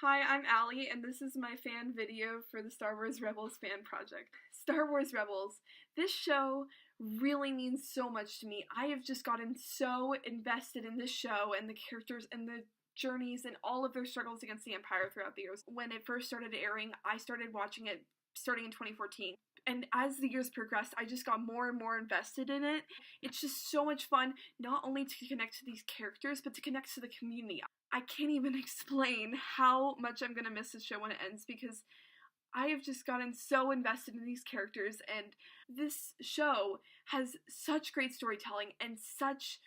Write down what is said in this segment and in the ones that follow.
Hi, I'm Allie, and this is my fan video for the Star Wars Rebels fan project. Star Wars Rebels. This show really means so much to me. I have just gotten so invested in this show and the characters and the journeys and all of their struggles against the Empire throughout the years. When it first started airing, I started watching it starting in 2014. And as the years progressed, I just got more and more invested in it. It's just so much fun, not only to connect to these characters, but to connect to the community. I can't even explain how much I'm gonna miss this show when it ends because I have just gotten so invested in these characters, and this show has such great storytelling and such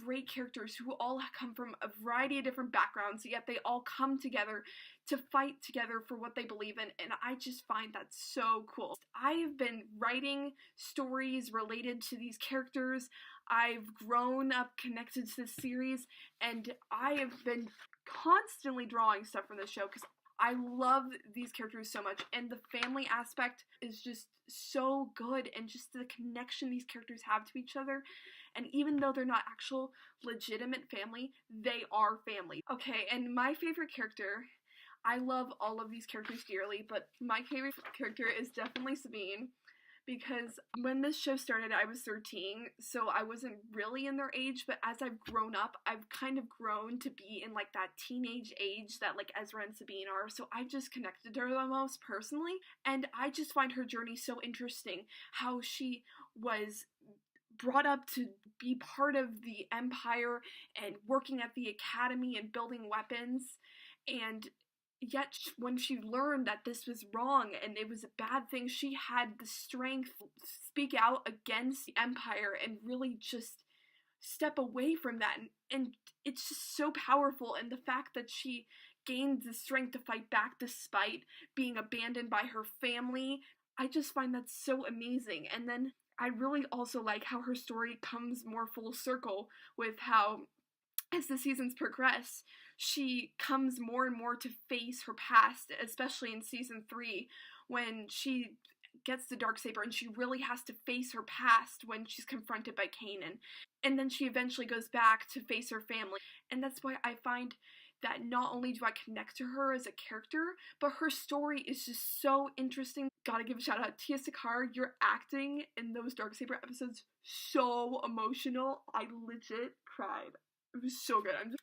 great characters who all come from a variety of different backgrounds, yet they all come together to fight together for what they believe in, and I just find that so cool. I have been writing stories related to these characters. I've grown up connected to this series, and I have been constantly drawing stuff from this show because I love these characters so much, and the family aspect is just so good, and just the connection these characters have to each other, and even though they're not actual legitimate family, they are family. Okay, and my favorite character, I love all of these characters dearly, but my favorite character is definitely Sabine, because when this show started, I was 13, so I wasn't really in their age, but as I've grown up, I've kind of grown to be in like that teenage age that like Ezra and Sabine are, so I've just connected to her the most personally, and I just find her journey so interesting, how she was brought up to be part of the Empire and working at the academy and building weapons, and yet when she learned that this was wrong and it was a bad thing, she had the strength to speak out against the Empire and really just step away from that, and it's just so powerful, and the fact that she gained the strength to fight back despite being abandoned by her family, I just find that so amazing. And then I really also like how her story comes more full circle with how, as the seasons progress, she comes more and more to face her past, especially in season 3 when she gets the Darksaber and she really has to face her past when she's confronted by Kanan. And then she eventually goes back to face her family. And that's why I find that not only do I connect to her as a character, but her story is just so interesting. Gotta give a shout out to Tia Sakar. Your acting in those Darksaber episodes, so emotional. I legit cried. It was so good.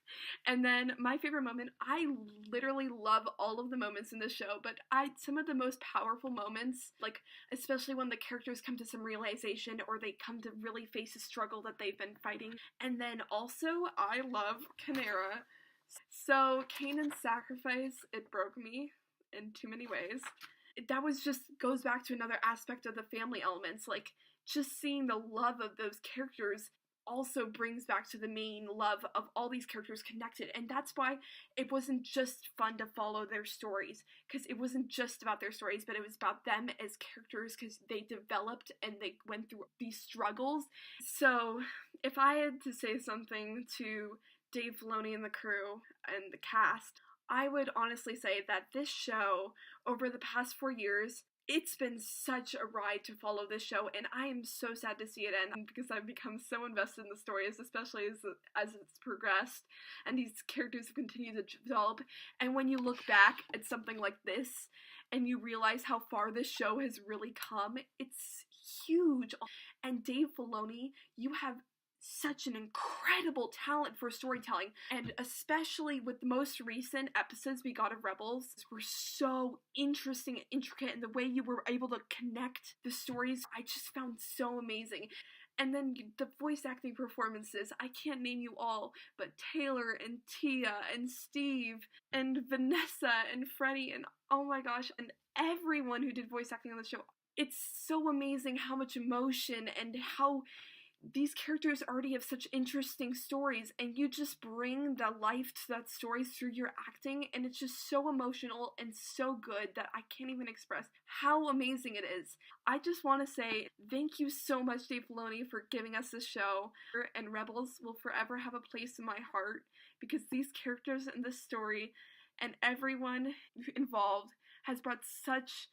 And then my favorite moment, I literally love all of the moments in this show, but some of the most powerful moments, like especially when the characters come to some realization or they come to really face a struggle that they've been fighting. And then also, I love Kanera. So Kanan's sacrifice, it broke me in too many ways. That was just goes back to another aspect of the family elements, like just seeing the love of those characters also brings back to the main love of all these characters connected, and that's why it wasn't just fun to follow their stories, because it wasn't just about their stories, but it was about them as characters, because they developed and they went through these struggles. So if I had to say something to Dave Filoni and the crew and the cast, I would honestly say that this show, over the past 4 years, it's been such a ride to follow this show, and I am so sad to see it end because I've become so invested in the stories, especially as it's progressed and these characters have continued to develop. And when you look back at something like this and you realize how far this show has really come, it's huge. And Dave Filoni, you have such an incredible talent for storytelling, and especially with the most recent episodes we got of Rebels were so interesting and intricate, and the way you were able to connect the stories I just found so amazing. And then the voice acting performances, I can't name you all, but Taylor and Tia and Steve and Vanessa and Freddie and oh my gosh, and everyone who did voice acting on the show. It's so amazing how much emotion and how these characters already have such interesting stories, and you just bring the life to that story through your acting, and it's just so emotional and so good that I can't even express how amazing it is. I just want to say thank you so much, Dave Filoni, for giving us this show, and Rebels will forever have a place in my heart because these characters in this story and everyone involved has brought such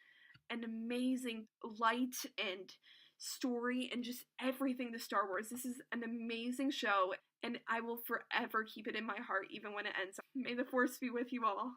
an amazing light and story and just everything to Star Wars. This is an amazing show, and I will forever keep it in my heart even when it ends. May the Force be with you all.